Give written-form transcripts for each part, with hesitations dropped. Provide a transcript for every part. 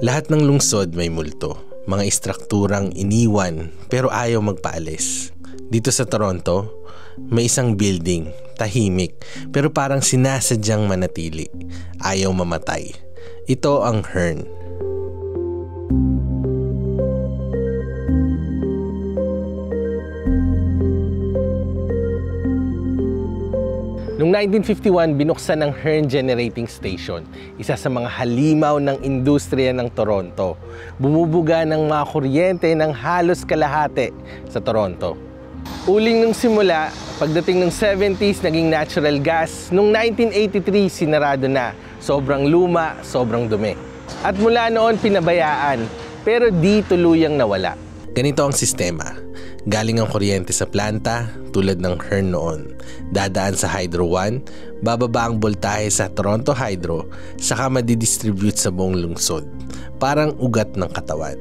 Lahat ng lungsod may multo, mga istrukturang iniwan pero ayaw magpaalis. Dito sa Toronto, may isang building, tahimik pero parang sinasadyang manatili, ayaw mamatay. Ito ang Hearn. Noong 1951, binuksan ng Hearn Generating Station, isa sa mga halimaw ng industriya ng Toronto. Bumubuga ng mga kuryente ng halos kalahati sa Toronto. Uling nung simula, pagdating ng 70s, naging natural gas. Noong 1983, sinarado na. Sobrang luma, sobrang dumi. At mula noon, pinabayaan, pero di tuluyang nawala. Ganito ang sistema. Galing ang kuryente sa planta, tulad ng Hearn noon. Dadaan sa Hydro 1, bababa ang boltahe sa Toronto Hydro, saka madidistribute sa buong lungsod. Parang ugat ng katawan.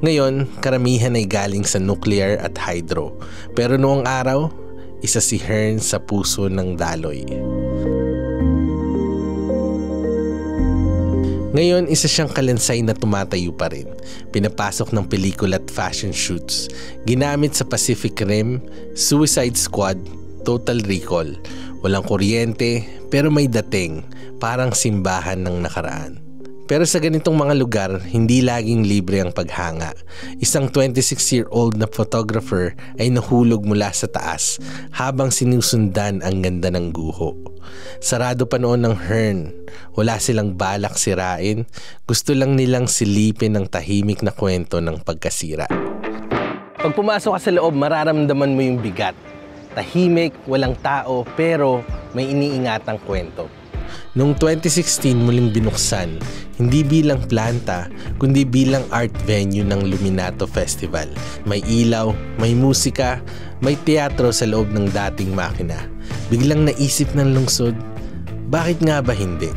Ngayon, karamihan ay galing sa nuclear at hydro. Pero noong araw, isa si Hearn sa puso ng daloy. Ngayon, isa siyang kalansay na tumatayo pa rin. Pinapasok ng pelikula at fashion shoots. Ginamit sa Pacific Rim, Suicide Squad, Total Recall. Walang kuryente, pero may dating. Parang simbahan ng nakaraan. Pero sa ganitong mga lugar, hindi laging libre ang paghanga. Isang 26-year-old na photographer ay nahulog mula sa taas habang sinusundan ang ganda ng guho. Sarado pa noon ng Hearn. Wala silang balak sirain. Gusto lang nilang silipin ang tahimik na kwento ng pagkasira. Pag pumasok ka sa loob, mararamdaman mo yung bigat. Tahimik, walang tao, pero may iniingatang kwento. Noong 2016 muling binuksan, hindi bilang planta, kundi bilang art venue ng Luminato Festival. May ilaw, may musika, may teatro sa loob ng dating makina. Biglang naisip ng lungsod, bakit nga ba hindi?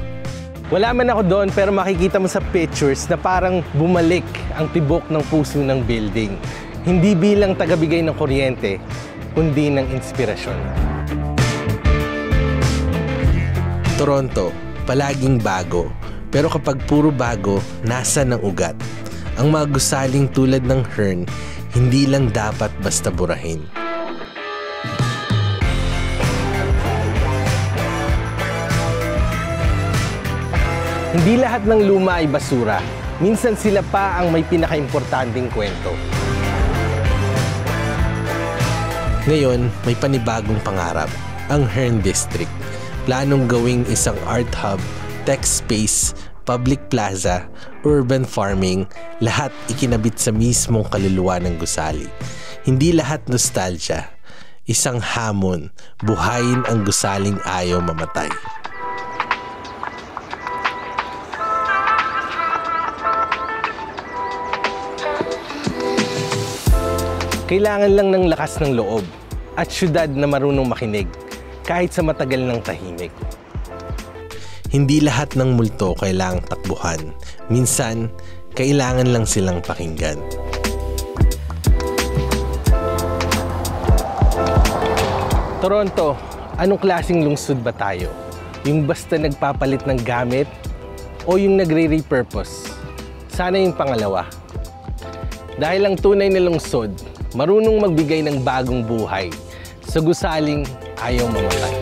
Wala man ako doon pero makikita mo sa pictures na parang bumalik ang tibok ng puso ng building. Hindi bilang tagabigay ng kuryente, kundi ng inspirasyon. Toronto, palaging bago. Pero kapag puro bago, nasa ng ugat. Ang mga gusaling tulad ng Hearn, hindi lang dapat basta burahin. Hindi lahat ng luma ay basura. Minsan sila pa ang may pinakaimportanteng kwento. Ngayon, may panibagong pangarap, ang Hearn District. Planong gawing isang art hub, tech space, public plaza, urban farming, lahat ikinabit sa mismong kaluluwa ng gusali. Hindi lahat nostalgia. Isang hamon, buhayin ang gusaling ayaw mamatay. Kailangan lang ng lakas ng loob at syudad na marunong makinig. Kahit sa matagal ng tahimik. Hindi lahat ng multo kailangang takbuhan. Minsan, kailangan lang silang pakinggan. Toronto, anong klaseng lungsod ba tayo? Yung basta nagpapalit ng gamit o yung nagre-repurpose? Sana yung pangalawa. Dahil ang tunay na lungsod, marunong magbigay ng bagong buhay sa gusaling ayaw mamatay.